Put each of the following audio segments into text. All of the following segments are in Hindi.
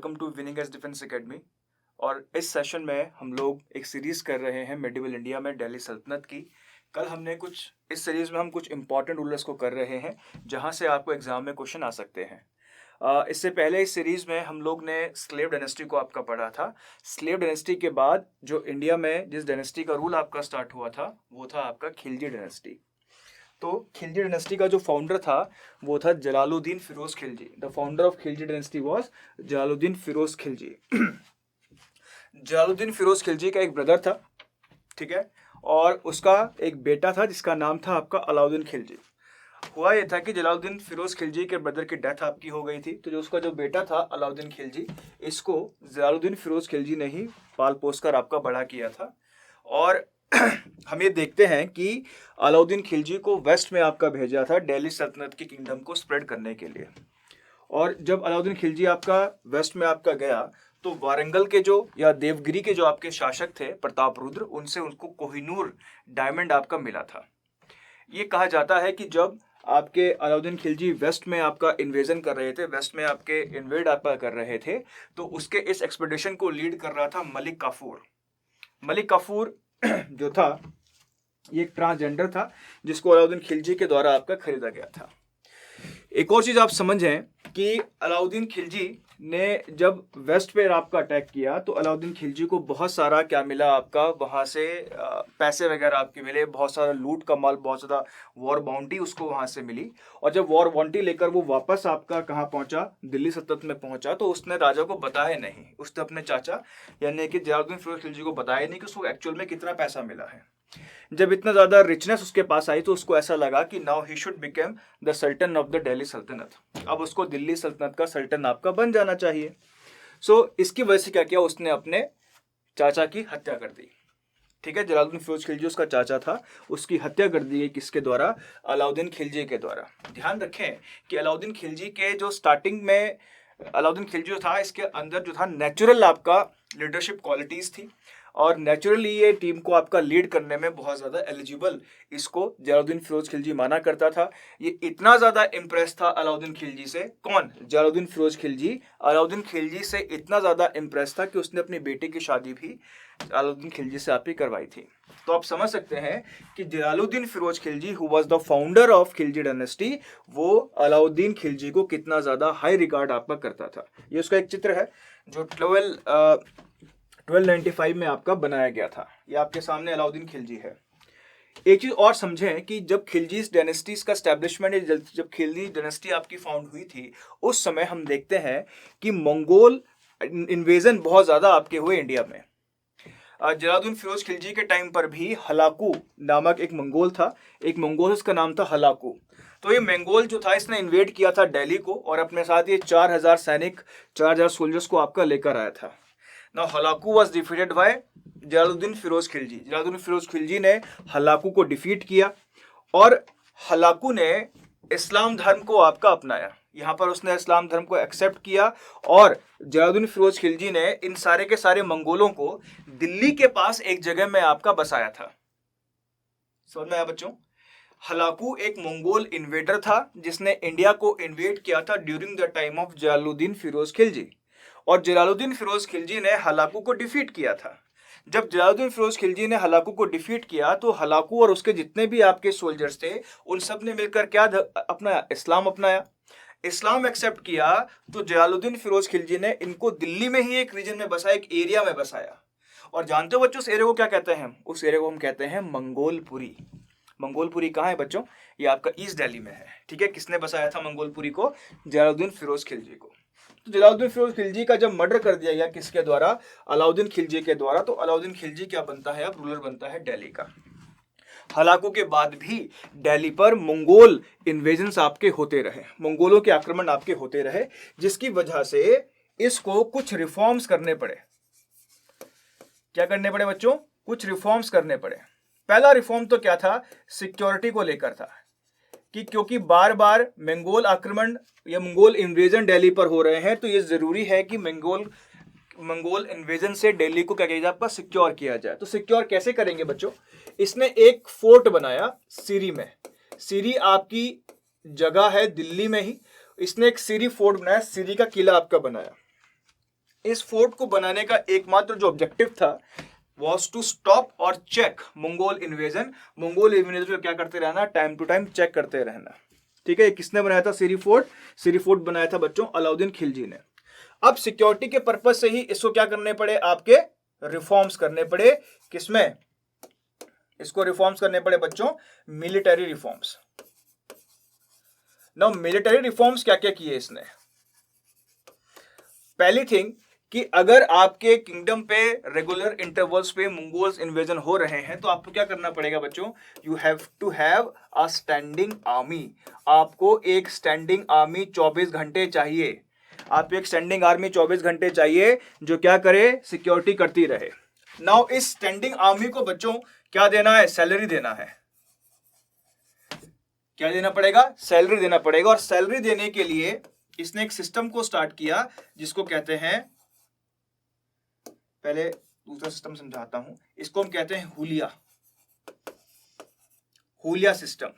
Welcome to winning edge defence academy. और इस सेशन में हम लोग एक सीरीज कर रहे हैं मेडिवल इंडिया में दिल्ली सल्तनत की। कल हमने इस सीरीज में हम कुछ इंपॉर्टेंट रूलर्स को कर रहे हैं जहां से आपको एग्जाम में क्वेश्चन आ सकते हैं। इससे पहले इस सीरीज में हम लोग ने स्लेव डायनेस्टी को आपका पढ़ा था। स्लेव डायनेस्टी के बाद जो इंडिया में जिस डायनेस्टी का रूल आपका स्टार्ट हुआ था वो था आपका खिलजी डायनेस्टी। तो खिलजी डायनेस्टी का जो फाउंडर था वो था Jalaluddin Firoz Khilji. The founder of Khilji dynasty was Jalaluddin Firoz Khilji. Jalaluddin Firoz Khilji का एक ब्रदर था, ठीक है, और उसका एक बेटा था जिसका नाम था आपका अलाउद्दीन खिलजी। हुआ ये था कि जलालुद्दीन फिरोज खिलजी के ब्रदर की डेथ आपकी हो गई थी, तो जो उसका जो बेटा था अलाउद्दीन खिलजी, इसको जलालुद्दीन फिरोज खिलजी ने ही पाल पोस कर आपका बड़ा किया था। और हम ये देखते हैं कि अलाउद्दीन खिलजी को वेस्ट में आपका भेजा था दिल्ली सल्तनत की किंगडम को स्प्रेड करने के लिए। और जब अलाउद्दीन खिलजी आपका वेस्ट में आपका गया तो वारंगल के जो या देवगिरी के जो आपके शासक थे प्रताप रुद्र, उनसे उनको कोहिनूर डायमंड आपका मिला था। ये कहा जाता है कि जब आपके अलाउद्दीन खिलजी वेस्ट में आपका इन्वेजन कर रहे थे, वेस्ट में आपके इन्वेड आपका कर रहे थे, तो उसके इस एक्सपेडिशन को लीड कर रहा था मलिक काफूर। मलिक काफूर जो था ये एक ट्रांसजेंडर था जिसको अलाउद्दीन खिलजी के द्वारा आपका खरीदा गया था। एक और चीज आप समझें कि अलाउद्दीन खिलजी ने जब वेस्ट पे आपका अटैक किया तो अलाउद्दीन खिलजी को बहुत सारा क्या मिला आपका, वहां से पैसे वगैरह आपके मिले, बहुत सारा लूट का माल, बहुत ज्यादा वॉर बाउंटी उसको वहां से मिली। और जब वॉर बाउंटी लेकर वो वापस आपका कहाँ पहुंचा, दिल्ली सल्तनत में पहुंचा, तो उसने राजा को बताया नहीं, उसने अपने चाचा यानी कि जलालुद्दीन फिरोज खिलजी को बताया नहीं कि उसको एक्चुअल में कितना पैसा मिला है। जब इतना ज्यादा रिचनेस उसके पास आई तो उसको ऐसा लगा कि now he should become the sultan of the Delhi सल्तनत, अब उसको दिल्ली सल्तनत का सल्टन आपका बन जाना चाहिए। इसकी वजह से क्या किया, उसने अपने चाचा की हत्या कर दी। ठीक है, जलालुद्दीन फिरोज खिलजी उसका चाचा था, उसकी हत्या कर दी गई किसके द्वारा, अलाउद्दीन खिलजी के द्वारा। ध्यान रखें कि अलाउद्दीन खिलजी के जो स्टार्टिंग में अलाउद्दीन खिलजी जो था, इसके अंदर जो था नेचुरल आपका लीडरशिप क्वालिटीज थी और नेचुरली ये टीम को आपका लीड करने में बहुत ज्यादा एलिजिबल इसको जलालुद्दीन फिरोज खिलजी माना करता था। ये इतना ज्यादा इंप्रेस था अलाउद्दीन खिलजी से, कौन, जलालुद्दीन फिरोज खिलजी, अलाउद्दीन खिलजी से इतना ज्यादा इंप्रेस था कि उसने अपनी बेटी की शादी भी अलाउद्दीन खिलजी से आपकी करवाई थी। तो आप समझ सकते हैं कि Jalaluddin Firoz Khilji who was the founder of Khilji dynasty, वो अलाउद्दीन खिलजी को कितना ज्यादा हाई रिगार्ड आपका करता था। ये उसका एक चित्र है जो 1295 में आपका बनाया गया था। ये आपके सामने अलाउद्दीन खिलजी है। एक चीज और समझें कि जब खिलजी डायनेस्टीज का एस्टेब्लिशमेंट, जब खिलजी डायनेस्टी आपकी फाउंड हुई थी, उस समय हम देखते हैं कि मंगोल इन्वेजन बहुत ज्यादा आपके हुए इंडिया में। जलालुद्दीन फिरोज खिलजी के टाइम पर भी हलाकू नामक एक मंगोल था, एक मंगोल उसका नाम था हलाकू। तो ये मंगोल जो था इसने इन्वेड किया था दिल्ली को और अपने साथ ये 4000 सैनिक, 4000 सोल्जर्स को आपका लेकर आया था। Now Hulagu was defeated by Jalaluddin Firoz Khilji. Jalaluddin Firoz Khilji ने हलाकू को डिफीट किया और हलाकू ने इस्लाम धर्म को आपका अपनाया। यहाँ पर उसने इस्लाम धर्म को एक्सेप्ट किया और जलालुद्दीन फिरोज खिलजी ने इन सारे के सारे मंगोलों को दिल्ली के पास एक जगह में आपका बसाया था। समझ में आया बच्चों? हलाकू एक मंगोल इन्वेडर था जिसने इंडिया को इन्वेड किया था during the time of Jalaluddin Firoz Khilji, और जलालुद्दीन फिरोज खिलजी ने हलाकू को डिफीट किया था। जब जलालुद्दीन फिरोज खिलजी ने हलाकू को डिफीट किया तो हलाकू और उसके जितने भी आपके सोल्जर्स थे उन सब ने मिलकर क्या अपनाया, इस्लाम अपनाया। इस्लाम एक्सेप्ट किया तो जलालुद्दीन फिरोज खिलजी ने इनको दिल्ली में ही एक रीजन में बसाया, एक एरिया में बसाया। और जानते हो बच्चों उस एरिया को क्या कहते हैं? उस एरिया को हम कहते हैं मंगोलपुरी। मंगोलपुरी कहाँ है बच्चों? ये आपका ईस्ट दिल्ली में है। ठीक है, किसने बसाया था मंगोलपुरी को? जलालुद्दीन फिरोज खिलजी को। तो जलालुद्दीन फिरोज खिलजी का जब मर्डर कर दिया गया किसके द्वारा? अलाउद्दीन खिलजी के द्वारा। तो अलाउद्दीन खिलजी क्या बनता है? अब रूलर बनता है दिल्ली का। हलाकू के बाद भी दिल्ली पर मंगोल इन्वेजन्स आपके होते रहे, मंगोलों के आक्रमण आपके होते रहे, जिसकी वजह से इसको कुछ रिफॉर्म्स करने पड़े। क्या करने पड़े बच्चों? कुछ रिफॉर्म्स करने पड़े। पहला रिफॉर्म तो क्या था? सिक्योरिटी को लेकर था कि क्योंकि बार बार मंगोल आक्रमण या मंगोल इन्वेजन दिल्ली पर हो रहे हैं, तो ये जरूरी है कि मंगोल इन्वेजन से दिल्ली को क्या किया जाए, आपका सिक्योर किया जाए। तो सिक्योर कैसे करेंगे बच्चों? इसने एक फोर्ट बनाया सीरी में। सीरी आपकी जगह है दिल्ली में ही, इसने एक सीरी फोर्ट बनाया, सीरी का किला आपका बनाया। इस फोर्ट को बनाने का एकमात्र जो ऑब्जेक्टिव था was to stop और check Mongol invasion. Mongol invasion को क्या करते रहना, टाइम टू टाइम चेक करते रहना। ठीक है, किसने बनाया था? सिरी फोर्ट। सिरी फोर्ट बनाया था बच्चों अलाउद्दीन खिलजी ने। अब सिक्योरिटी के पर्पज से ही इसको क्या करने पड़े, आपके रिफॉर्म्स करने पड़े। किसमें? इसको रिफॉर्म्स करने पड़े बच्चों, military reforms. Now military reforms क्या क्या किए इसने? पहली थिंग कि अगर आपके किंगडम पे रेगुलर इंटरवल्स पे मंगोल्स इन्वेजन हो रहे हैं तो आपको क्या करना पड़ेगा बच्चों? You have to have a standing army. आपको एक स्टैंडिंग आर्मी 24 घंटे चाहिए। आपको एक स्टैंडिंग आर्मी 24 घंटे चाहिए जो क्या करे, सिक्योरिटी करती रहे। नाउ इस स्टैंडिंग आर्मी को बच्चों क्या देना है? सैलरी देना है। क्या देना पड़ेगा? सैलरी देना पड़ेगा। और सैलरी देने के लिए इसने एक सिस्टम को स्टार्ट किया जिसको कहते हैं, पहले दूसरा सिस्टम समझाता हूं, इसको हम कहते हैं हुलिया। हुलिया सिस्टम।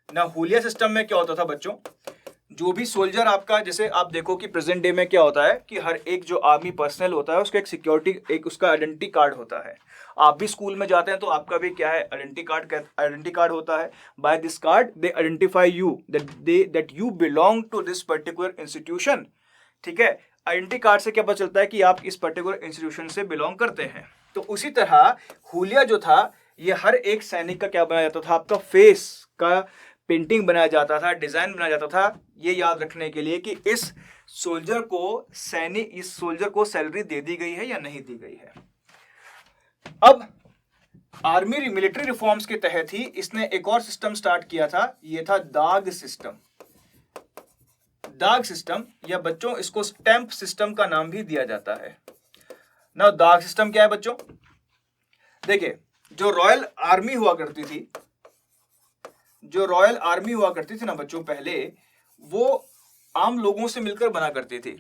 ना हुलिया सिस्टम में क्या होता था बच्चों, जो भी सोल्जर आपका, जैसे आप देखो कि प्रेजेंट डे में क्या होता है कि हर एक जो आर्मी पर्सनल होता है उसका एक सिक्योरिटी, एक उसका आइडेंटिटी कार्ड होता है। आप भी स्कूल में जाते हैं तो आपका भी क्या है, आइडेंटिटी कार्ड होता है। By this card they identify you that you belong to this particular institution. ठीक है, आइडेंटिटी कार्ड से क्या पता चलता है कि आप इस पर्टिकुलर इंस्टीट्यूशन से बिलोंग करते हैं। तो उसी तरह हुलिया जो था, ये हर एक सैनिक का क्या बनाया जाता था, आपका फेस का पेंटिंग बनाया जाता था, डिजाइन बनाया जाता था, ये याद रखने के लिए कि इस सोल्जर को सैलरी दे दी गई है या नहीं दी गई है। अब आर्मी मिलिट्री रिफॉर्म्स के तहत ही इसने एक और सिस्टम स्टार्ट किया था, ये था दाग सिस्टम। दाग सिस्टम, या बच्चों इसको स्टैंप सिस्टम का नाम भी दिया जाता है ना। दाग सिस्टम क्या है बच्चों? देखिए, जो रॉयल आर्मी हुआ करती थी ना बच्चों, पहले वो आम लोगों से मिलकर बना करती थी।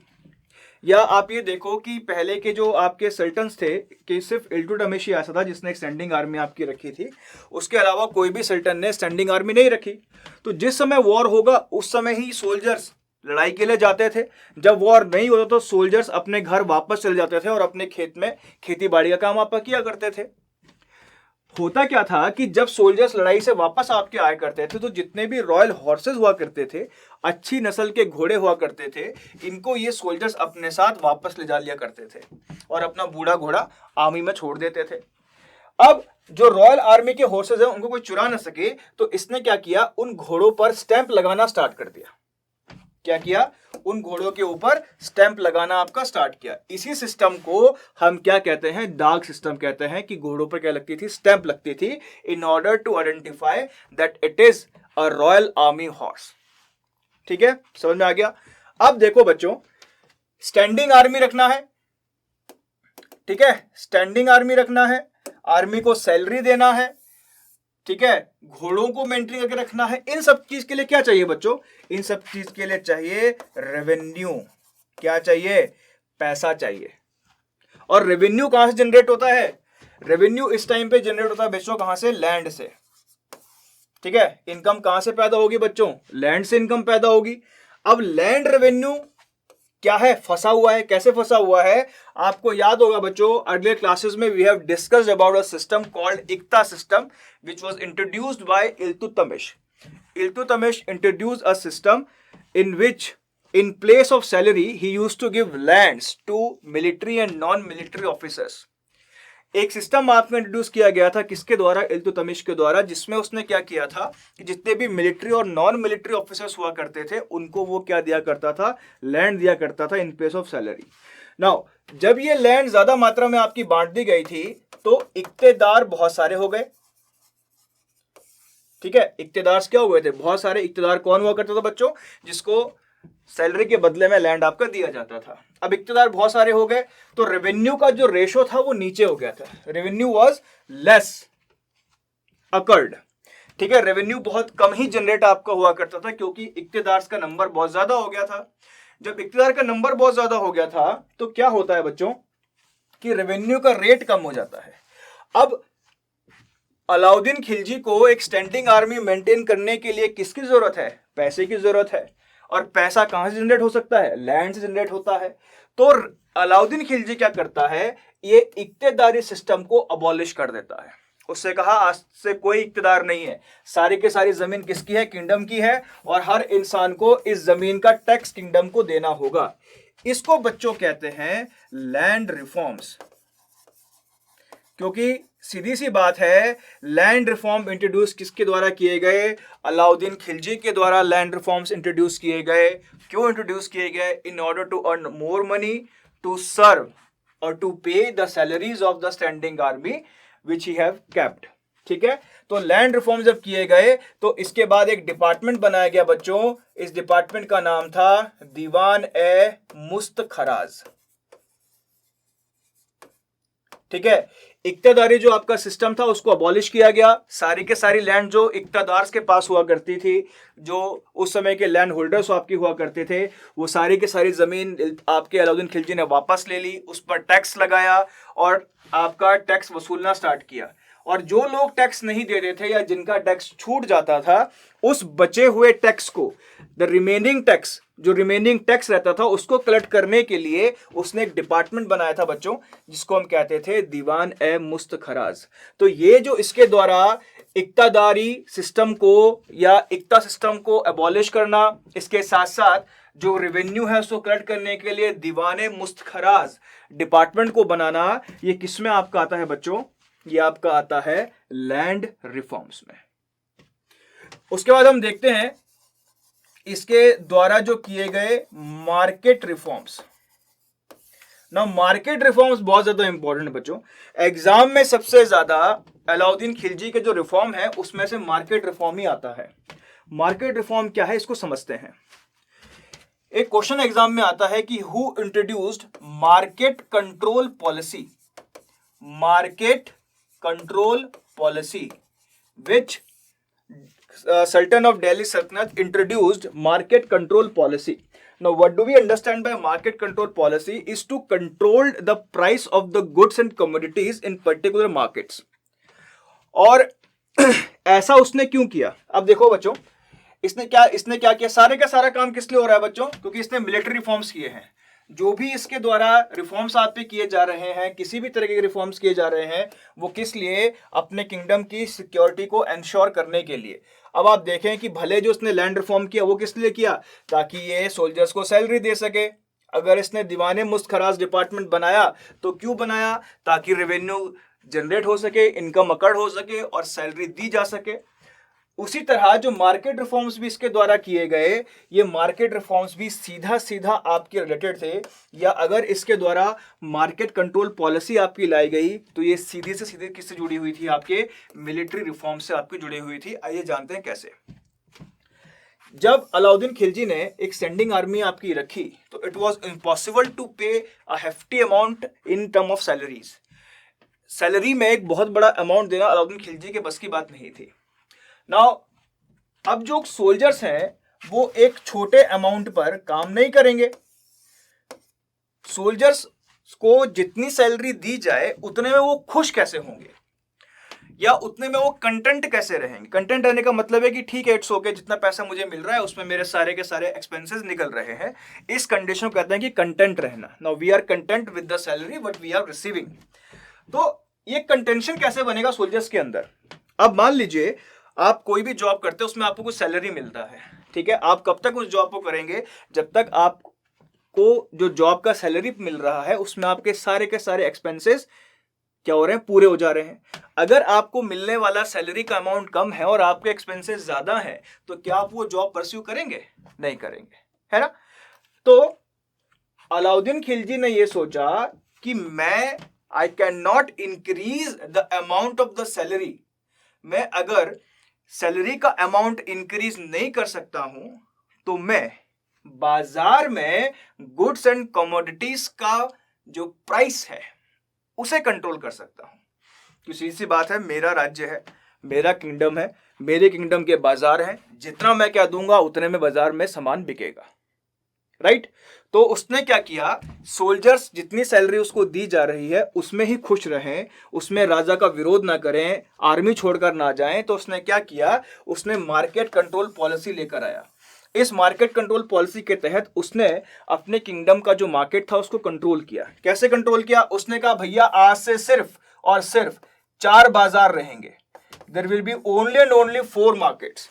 या आप ये देखो कि पहले के जो आपके सल्टन्स थे कि सिर्फ इल्तुतमिश ही ऐसा था जिसने एक स्टैंडिंग आर्मी आपकी रखी थी, उसके अलावा कोई भी सल्टन ने स्टैंडिंग आर्मी नहीं रखी। तो जिस समय वॉर होगा उस समय ही सोल्जर्स लड़ाई के लिए जाते थे। जब वॉर नहीं होता तो सोल्जर्स अपने घर वापस चले जाते थे और अपने खेत में खेती बाड़ी का काम आप किया करते थे। होता क्या था कि जब सोल्जर्स लड़ाई से वापस आपके आया करते थे तो जितने भी रॉयल हॉर्सेस हुआ करते थे, अच्छी नस्ल के घोड़े हुआ करते थे, इनको ये सोल्जर्स अपने साथ वापस ले जा लिया करते थे और अपना बूढ़ा घोड़ा आर्मी में छोड़ देते थे। अब जो रॉयल आर्मी के हॉर्सेस हैं उनको कोई चुरा न सके, तो इसने क्या किया, उन घोड़ों पर स्टैंप लगाना स्टार्ट कर दिया। क्या किया? उन घोड़ों के ऊपर स्टैंप लगाना आपका स्टार्ट किया। इसी सिस्टम को हम क्या कहते हैं? दाग सिस्टम कहते हैं। कि घोड़ों पर क्या लगती थी? स्टैंप लगती थी, in order to identify that it is a royal army horse. ठीक है, समझ में आ गया? अब देखो बच्चों, स्टैंडिंग आर्मी रखना है। ठीक है, स्टैंडिंग आर्मी रखना है, आर्मी को सैलरी देना है, ठीक है, घोड़ों को मेंटेन करके रखना है। इन सब चीज के लिए क्या चाहिए बच्चों? इन सब चीज के लिए चाहिए रेवेन्यू। क्या चाहिए? पैसा चाहिए। और रेवेन्यू कहां से जनरेट होता है? रेवेन्यू इस टाइम पे जनरेट होता है बच्चों कहां से? लैंड से। ठीक है, इनकम कहां से पैदा होगी बच्चों? लैंड से इनकम पैदा होगी। अब लैंड रेवेन्यू क्या है? फंसा हुआ है। कैसे फंसा हुआ है? आपको याद होगा बच्चों, अर्लियर क्लासेस में we have discussed about a system called iqta system which was introduced by Iltutmish. Iltutmish introduced a system in which in place of salary he used to give lands to military and non-military officers। एक सिस्टम आपको इंट्रोड्यूस किया गया था, किसके द्वारा? इल्तुतमिश के द्वारा, जिसमें उसने क्या किया था कि जितने भी मिलिट्री और नॉन मिलिट्री ऑफिसर्स हुआ करते थे उनको वो क्या दिया करता था? लैंड दिया करता था in place of salary. Now जब ये लैंड ज्यादा मात्रा में आपकी बांट दी गई थी तो इक्तेदार बहुत सारे हो गए। ठीक है, इक्तेदार क्या हुए थे? बहुत सारे। इक्तेदार कौन हुआ करता था बच्चों? जिसको सैलरी के बदले में लैंड आपका दिया जाता था। अब इक्तेदार बहुत सारे हो गए तो रेवेन्यू का जो रेशो था वो नीचे हो गया था। Revenue was less occurred. ठीक है, रेवेन्यू बहुत कम ही जनरेट आपका हुआ करता था क्योंकि इक्तेदार का नंबर बहुत ज्यादा हो गया था। जब इक्तेदार का नंबर बहुत ज्यादा हो गया था तो क्या होता है बच्चों कि रेवेन्यू का रेट कम हो जाता है। अब अलाउद्दीन खिलजी को एक स्टैंडिंग आर्मी मेंटेन करने के लिए किसकी जरूरत है? पैसे की जरूरत है। और पैसा कहां से जनरेट हो सकता है? लैंड से जनरेट होता है। तो अलाउद्दीन खिलजी क्या करता है, ये इक्तेदारी सिस्टम को अबॉलिश कर देता है। उससे कहा आज से कोई इक्तेदार नहीं है, सारी के सारी जमीन किसकी है, किंगडम की है, और हर इंसान को इस जमीन का टैक्स किंगडम को देना होगा। इसको बच्चों कहते हैं लैंड रिफॉर्म्स, क्योंकि सीधी सी बात है लैंड रिफॉर्म इंट्रोड्यूस किसके द्वारा किए गए, अलाउद्दीन खिलजी के द्वारा लैंड रिफॉर्म्स इंट्रोड्यूस किए गए। क्यों इंट्रोड्यूस किए गए, in order to earn more money to serve और to pay the salaries of the standing army which he have kept. ठीक है, तो लैंड रिफॉर्म जब किए गए तो इसके बाद एक डिपार्टमेंट बनाया गया बच्चों, इस डिपार्टमेंट का नाम था दीवान ए मुस्तखराज। ठीक है, इक्तदारी जो आपका सिस्टम था उसको अबॉलिश किया गया। सारी के सारी लैंड जो इक्तदार के पास हुआ करती थी, जो उस समय के लैंड होल्डर्स आपकी हुआ करते थे, वो सारी के सारी जमीन आपके अलाउद्दीन खिलजी ने वापस ले ली, उस पर टैक्स लगाया और आपका टैक्स वसूलना स्टार्ट किया। और जो लोग टैक्स नहीं देते थे या जिनका टैक्स छूट जाता था, उस बचे हुए टैक्स को, द रिमेनिंग टैक्स, जो रिमेनिंग टैक्स रहता था उसको कलेक्ट करने के लिए उसने एक डिपार्टमेंट बनाया था बच्चों, जिसको हम कहते थे दीवान ए मुस्तखराज। तो ये जो इसके द्वारा इक्तादारी सिस्टम को या इक्ता सिस्टम को अबॉलिश करना, इसके साथ साथ जो रेवेन्यू है उसको कलेक्ट करने के लिए दीवान ए मुस्तखराज डिपार्टमेंट को बनाना, ये किसमें आपका आता है बच्चों, ये आपका आता है लैंड रिफॉर्म्स में। उसके बाद हम देखते हैं इसके द्वारा जो किए गए मार्केट रिफॉर्म्स। ना मार्केट रिफॉर्म्स बहुत ज्यादा इंपॉर्टेंट है बच्चों, एग्जाम में सबसे ज्यादा अलाउद्दीन खिलजी के जो रिफॉर्म है उसमें से मार्केट रिफॉर्म ही आता है। मार्केट रिफॉर्म क्या है इसको समझते हैं। एक क्वेश्चन एग्जाम में आता है कि who introduced market control policy, market control policy which Sultan of Delhi Sultanate introduced market control policy. Now, what do we understand by market control policy? Is to control the price of the goods and commodities in particular markets. और ऐसा उसने क्यों किया? अब देखो बच्चों, इसने क्या किया? सारे का सारा काम किस लिए हो रहा है बच्चों? क्योंकि इसने मिलिट्री रिफॉर्म्स किए हैं। जो भी इसके द्वारा रिफॉर्म्स आप पे किए जा रहे हैं, किसी भी तरह के रिफॉर्म्स किए जा रहे हैं, वो किस लिए? अपने किंगडम की सिक्योरिटी को एंश्योर करने के लिए। अब आप देखें कि भले जो इसने लैंड रिफॉर्म किया वो किस लिए किया? ताकि ये सोल्जर्स को सैलरी दे सके। अगर इसने दीवाने मुस्तखराज डिपार्टमेंट बनाया तो क्यों बनाया? ताकि रेवेन्यू जनरेट हो सके, इनकम अकड़ हो सके और सैलरी दी जा सके। उसी तरह जो मार्केट रिफॉर्म्स भी इसके द्वारा किए गए, ये मार्केट रिफॉर्म्स भी सीधा सीधा आपके रिलेटेड थे, या अगर इसके द्वारा मार्केट कंट्रोल पॉलिसी आपकी लाई गई तो ये सीधे से सीधे किससे जुड़ी हुई थी? आपके मिलिट्री रिफॉर्म से आपकी जुड़ी हुई थी। आइए जानते हैं कैसे। जब अलाउद्दीन खिलजी ने एक स्टैंडिंग आर्मी आपकी रखी तो it was impossible to pay a hefty amount in term of salaries. Salary में एक बहुत बड़ा अमाउंट देना अलाउद्दीन खिलजी के बस की बात नहीं थी। नाउ अब जो सोल्जर्स हैं वो एक छोटे अमाउंट पर काम नहीं करेंगे। सोल्जर्स को जितनी सैलरी दी जाए उतने में वो खुश कैसे होंगे, या उतने में वो कंटेंट कैसे रहेंगे? कंटेंट रहने का मतलब है कि ठीक है, इट्स ओके, जितना पैसा मुझे मिल रहा है उसमें मेरे सारे के सारे एक्सपेंसेस निकल रहे हैं। इस कंडीशन को कहते हैं कि कंटेंट रहना। Now we are content with the salary what we are receiving. तो ये कंटेंशन कैसे बनेगा सोल्जर्स के अंदर? अब मान लीजिए आप कोई भी जॉब करते हैं, उसमें आपको कुछ सैलरी मिलता है, ठीक है। आप कब तक उस जॉब को करेंगे? जब तक आपको जो जॉब का सैलरी मिल रहा है उसमें आपके सारे के सारे एक्सपेंसेस क्या हो रहे हैं? पूरे हो जा रहे हैं। अगर आपको मिलने वाला सैलरी का अमाउंट कम है और आपके एक्सपेंसेस ज्यादा है तो क्या आप वो जॉब परस्यू करेंगे? नहीं करेंगे, है ना। तो अलाउद्दीन खिलजी ने ये सोचा कि I can not increase the amount of the salary. मैं अगर सैलरी का अमाउंट इंक्रीज नहीं कर सकता हूं तो मैं बाजार में गुड्स एंड कमोडिटीज का जो प्राइस है उसे कंट्रोल कर सकता हूं। तो सीधी सी बात है, मेरा राज्य है, मेरा किंगडम है, मेरे किंगडम के बाजार हैं, जितना मैं क्या दूंगा उतने में बाजार में सामान बिकेगा, राइट। तो उसने क्या किया? सोल्जर्स जितनी सैलरी उसको दी जा रही है उसमें ही खुश रहें, उसमें राजा का विरोध ना करें, आर्मी छोड़कर ना जाएं। तो उसने क्या किया? उसने मार्केट कंट्रोल पॉलिसी लेकर आया। इस मार्केट कंट्रोल पॉलिसी के तहत उसने अपने किंगडम का जो मार्केट था उसको कंट्रोल किया। कैसे कंट्रोल किया? उसने कहा भैया आज से सिर्फ और सिर्फ 4 बाजार रहेंगे। There will be only and only 4 markets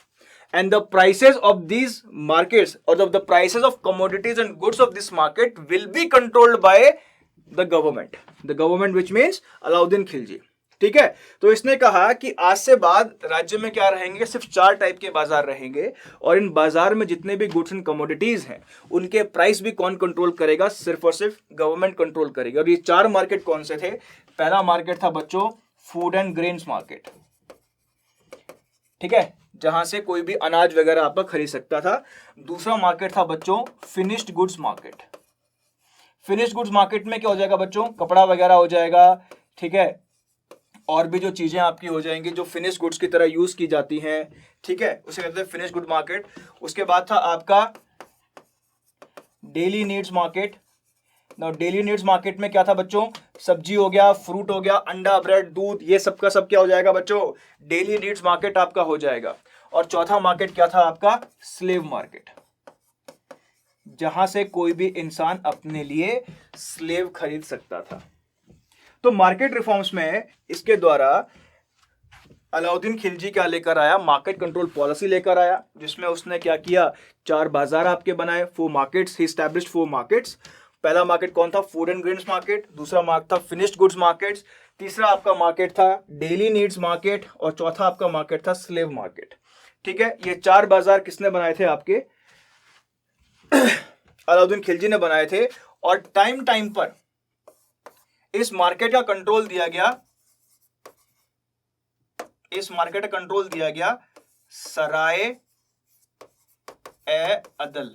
and the prices of these markets or the prices of commodities and goods of this market will be controlled by the government which means Alauddin Khilji. ठीक है, तो इसने कहा कि आज से बाद राज्य में क्या रहेंगे, सिर्फ 4 टाइप के बाजार रहेंगे और इन बाजार में जितने भी गुड्स एंड कमोडिटीज हैं उनके प्राइस भी कौन कंट्रोल करेगा, सिर्फ और सिर्फ गवर्नमेंट कंट्रोल करेगी। और ये 4 मार्केट कौन से थे? पहला मार्केट था बच्चों फूड एंड ग्रेन्स मार्केट, ठीक है, जहां से कोई भी अनाज वगैरह आपका खरीद सकता था। दूसरा मार्केट था बच्चों finished goods market. Finished goods market में क्या हो जाएगा बच्चों, कपड़ा वगैरह हो जाएगा, ठीक है, और भी जो चीजें आपकी हो जाएंगी जो फिनिश गुड्स की तरह यूज की जाती हैं, ठीक है, उसे कहते हैं फिनिश गुड मार्केट। उसके बाद था आपका daily needs market. Now daily needs market में क्या था बच्चों, सब्जी हो गया, फ्रूट हो गया, अंडा, ब्रेड, दूध, ये सब का सब क्या हो जाएगा बच्चों, डेली नीड्स मार्केट आपका हो जाएगा। और चौथा मार्केट क्या था आपका, स्लेव मार्केट, जहां से कोई भी इंसान अपने लिए स्लेव खरीद सकता था। तो मार्केट रिफॉर्म्स में इसके द्वारा अलाउद्दीन खिलजी क्या लेकर आया, मार्केट कंट्रोल पॉलिसी लेकर आया, जिसमें उसने क्या किया, 4 बाजार आपके बनाए, 4 मार्केट्स, ही एस्टैब्लिश्ड 4 मार्केट्स। पहला मार्केट कौन था, फूड एंड ग्रेन्स मार्केट। दूसरा मार्केट था फिनिश्ड गुड्स मार्केट्स। तीसरा आपका मार्केट था डेली नीड्स मार्केट और चौथा आपका मार्केट था स्लेव मार्केट। ठीक है, ये 4 बाजार किसने बनाए थे, आपके अलाउद्दीन खिलजी ने बनाए थे। और टाइम टाइम पर इस मार्केट का कंट्रोल दिया गया, इस मार्केट का कंट्रोल दिया गया सराय ए अदल।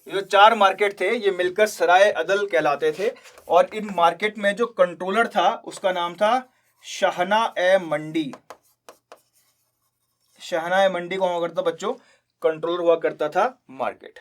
ये जो 4 मार्केट थे ये मिलकर सराय अदल कहलाते थे। और इन मार्केट में जो कंट्रोलर था उसका नाम था शाहना ए मंडी। शाहना ए मंडी कौन हुआ करता बच्चों, कंट्रोलर हुआ करता था मार्केट।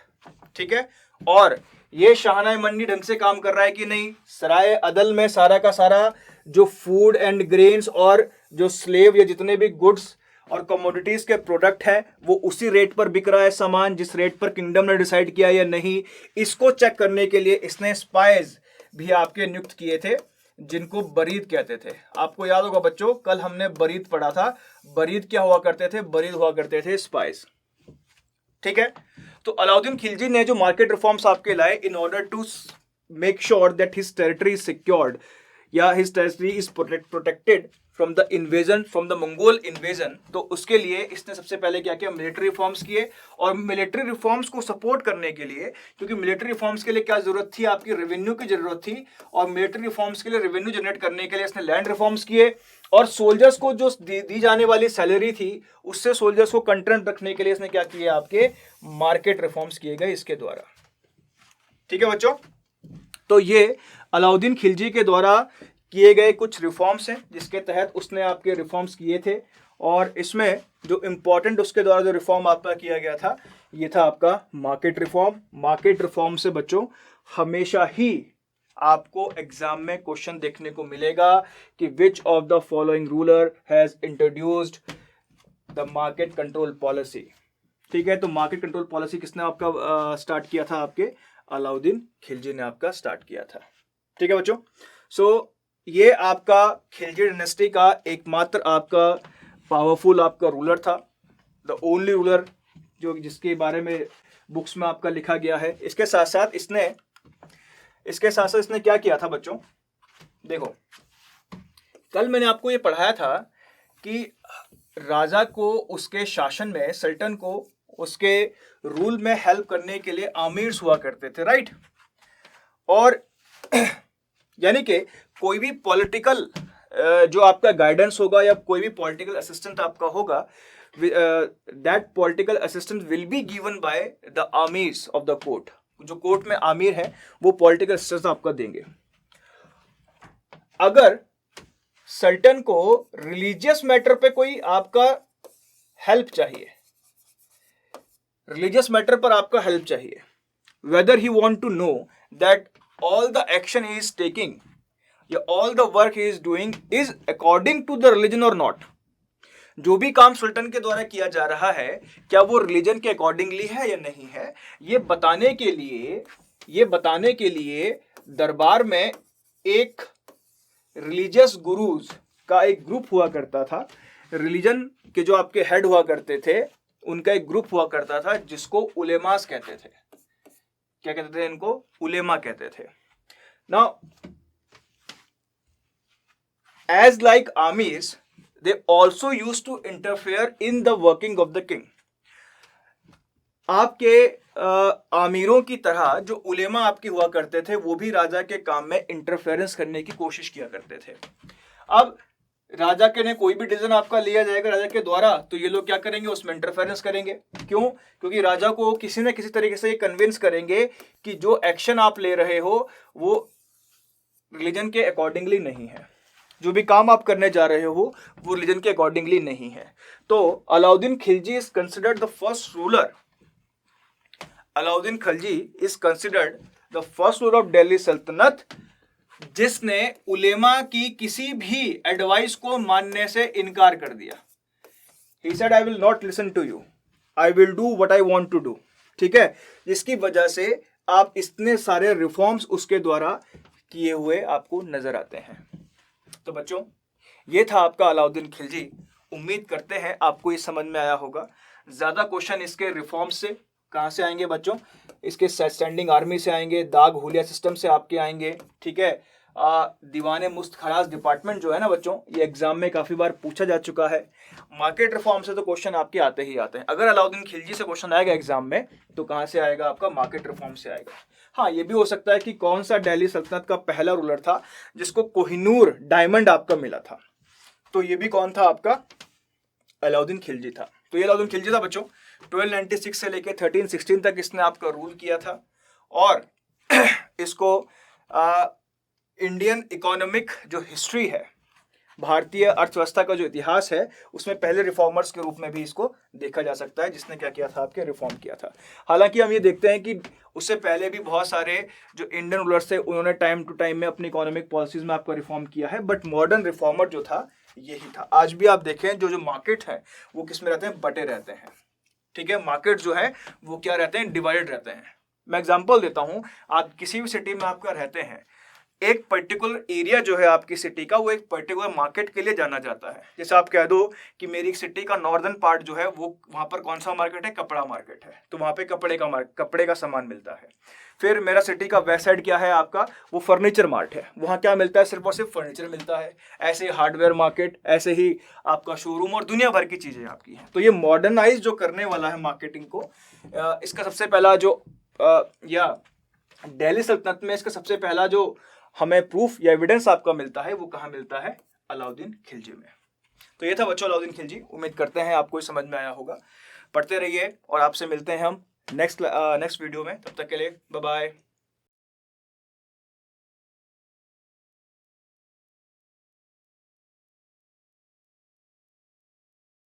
ठीक है, और ये शाहना ए मंडी ढंग से काम कर रहा है कि नहीं, सराय अदल में सारा का सारा जो फूड एंड ग्रेन्स और जो स्लेव या जितने भी गुड्स और कमोडिटीज के प्रोडक्ट है वो उसी रेट पर बिक रहा है सामान जिस रेट पर किंगडम ने डिसाइड किया या नहीं, इसको चेक करने के लिए इसने स्पाइज भी आपके नियुक्त किए थे जिनको बरीद कहते थे। आपको याद होगा बच्चों, कल हमने बरीद पढ़ा था। बरीद क्या हुआ करते थे, बरीद हुआ करते थे स्पाइस। ठीक है, तो अलाउद्दीन खिलजी ने जो मार्केट रिफॉर्म्स आपके लाए in order to make sure that his territory is secured या his territory is protected from the invasion, from the Mongol invasion, तो उसके लिए इसने सबसे पहले क्या किया, मिलिट्री रिफॉर्म्स किए। और मिलिट्री रिफॉर्म्स को सपोर्ट करने के लिए, क्योंकि मिलिट्री रिफॉर्म्स के लिए क्या जरूरत थी, आपकी रेवेन्यू की जरूरत थी, और मिलिट्री रिफॉर्म्स के लिए रेवेन्यू जनरेट करने के लिए इसने लैंड रिफॉर्म्स किए। और सोल्जर्स को जो दी जाने वाली सैलरी थी उससे सोल्जर्स को कंटेंट रखने के लिए इसने क्या किया, आपके मार्केट रिफॉर्म्स किए गए इसके द्वारा। ठीक है बच्चों, तो ये अलाउद्दीन खिलजी के द्वारा किए गए कुछ रिफॉर्म्स हैं जिसके तहत उसने आपके रिफॉर्म्स किए थे। और इसमें जो इंपॉर्टेंट उसके द्वारा जो रिफॉर्म आपका किया गया था ये था आपका मार्केट रिफॉर्म। मार्केट रिफॉर्म से बच्चों हमेशा ही आपको एग्जाम में क्वेश्चन देखने को मिलेगा कि which of the following ruler has introduced the market control policy. ठीक है, तो मार्केट कंट्रोल पॉलिसी किसने आपका स्टार्ट किया था, आपके अलाउद्दीन खिलजी ने आपका स्टार्ट किया था। ठीक है बच्चों, सो ये आपका खिलजी डायनेस्टी का एकमात्र आपका पावरफुल आपका रूलर था, द ओनली रूलर जो जिसके बारे में बुक्स में आपका लिखा गया है। इसके साथ साथ इसने क्या किया था बच्चों, देखो कल मैंने आपको ये पढ़ाया था कि राजा को उसके शासन में, सल्तन को उसके रूल में हेल्प करने के लिए आमिर्स हुआ करते थे, राइट। और यानी कि कोई भी पॉलिटिकल जो आपका गाइडेंस होगा या कोई भी पॉलिटिकल असिस्टेंट आपका होगा, that political assistant will be given by the amirs of the court. जो कोर्ट में आमिर है वो पॉलिटिकल असिस्टेंस आपका देंगे। अगर सल्टन को रिलीजियस मैटर पे कोई आपका हेल्प चाहिए, रिलीजियस मैटर पर आपका हेल्प चाहिए, whether he want to know that all the action he is taking या all the work he is doing is according to the religion or not, जो भी काम सुल्तान के द्वारा किया जा रहा है क्या वो रिलीजन के अकॉर्डिंगली है या नहीं है, ये बताने के लिए दरबार में एक रिलीजियस गुरुज का एक ग्रुप हुआ करता था। रिलीजन के जो आपके हेड हुआ करते थे उनका एक ग्रुप हुआ करता था जिसको उलेमास कहते थे। क्या कहते थे इनको? उलेमा कहते थे। Now as like armies they also used to interfere in the working of the king। आपके आमीरों की तरह जो उलेमा आपके हुआ करते थे वो भी राजा के काम में इंटरफेरेंस करने की कोशिश किया करते थे। अब राजा के ने कोई भी डिसीजन आपका लिया जाएगा राजा के द्वारा तो ये लोग क्या करेंगे? उसमें इंटरफेरेंस करेंगे। क्यों? क्योंकि राजा को किसी न किसी तरीके से ये कन्विंस करेंगे कि जो एक्शन आप ले रहे हो वो रिलीजन के अकॉर्डिंगली नहीं है, जो भी काम आप करने जा रहे हो वो रिलीजन के अकॉर्डिंगली नहीं है। तो Alauddin Khilji is considered the first ruler. Alauddin Khilji is considered the first ruler of Delhi सल्तनत जिसने उलेमा की किसी भी एडवाइस को मानने से इनकार कर दिया। He said, I will not listen to you. I will do what I want to do। ठीक है, जिसकी वजह से आप इतने सारे रिफॉर्म्स उसके द्वारा किए हुए आपको नजर आते हैं। तो बच्चों ये था आपका अलाउद्दीन खिलजी। उम्मीद करते हैं आपको ये समझ में आया होगा। ज्यादा क्वेश्चन इसके रिफॉर्म्स से कहाँ से आएंगे बच्चों? इसके स्टैंडिंग आर्मी से आएंगे, दाग हुलिया सिस्टम से आपके आएंगे। ठीक है, दीवाने मुस्तखराज डिपार्टमेंट जो है ना बच्चों, ये एग्जाम में काफी बार पूछा जा चुका है। मार्केट रिफॉर्म से तो क्वेश्चन आपके आते ही आते हैं। अगर अलाउद्दीन खिलजी से क्वेश्चन आएगा एग्जाम में तो कहाँ से आएगा? आपका मार्केट रिफॉर्म से आएगा। हाँ, ये भी हो सकता है कि कौन सा दिल्ली सल्तनत का पहला रूलर था जिसको कोहिनूर डायमंड आपका मिला था, तो ये भी कौन था? आपका अलाउद्दीन खिलजी था। तो ये अलाउद्दीन खिलजी था बच्चों। 1296 से लेकर 1316 तक इसने आपका रूल किया था और इसको इंडियन इकोनॉमिक जो हिस्ट्री है, भारतीय अर्थव्यवस्था का जो इतिहास है, उसमें पहले रिफॉर्मर्स के रूप में भी इसको देखा जा सकता है जिसने क्या किया था? आपके रिफॉर्म किया था। हालांकि हम ये देखते हैं कि उससे पहले भी बहुत सारे जो इंडियन रूलर्स थे उन्होंने टाइम टू टाइम में अपनी इकोनॉमिक पॉलिसीज में आपका रिफॉर्म किया है, बट मॉडर्न रिफॉर्मर जो था यही था। आज भी आप देखें जो मार्केट है वो किस में रहते हैं? बटे रहते हैं। ठीक है, मार्केट जो है वो क्या रहते हैं? डिवाइडेड रहते हैं। मैं एग्जांपल देता हूं, आप किसी भी सिटी में आपका रहते हैं, एक पर्टिकुलर एरिया जो है आपकी सिटी का वो एक पर्टिकुलर मार्केट के लिए जाना जाता है। जैसे आप कह दो कि मेरी सिटी का नॉर्दर्न पार्ट जो है वो वहां पर कौन सा मार्केट है? कपड़ा मार्केट है, तो वहां पे कपड़े का सामान मिलता है। फिर मेरा सिटी का वेस्ट साइड क्या है आपका? वो फर्नीचर मार्ट है, वहां क्या मिलता है? सिर्फ और सिर्फ फर्नीचर मिलता है। ऐसे हार्डवेयर मार्केट, ऐसे ही आपका शोरूम और दुनिया भर की चीजें आपकी हैं। तो ये मॉडर्नाइज जो करने वाला है मार्केटिंग को, इसका सबसे पहला जो या दिल्ली सल्तनत में इसका सबसे पहला जो हमें प्रूफ या एविडेंस आपका मिलता है वो कहाँ मिलता है? अलाउद्दीन खिलजी में। तो ये था बच्चों अलाउद्दीन खिलजी। उम्मीद करते हैं आपको समझ में आया होगा। पढ़ते रहिए और आपसे मिलते हैं हम नेक्स्ट वीडियो में। तब तक के लिए बाय बाय।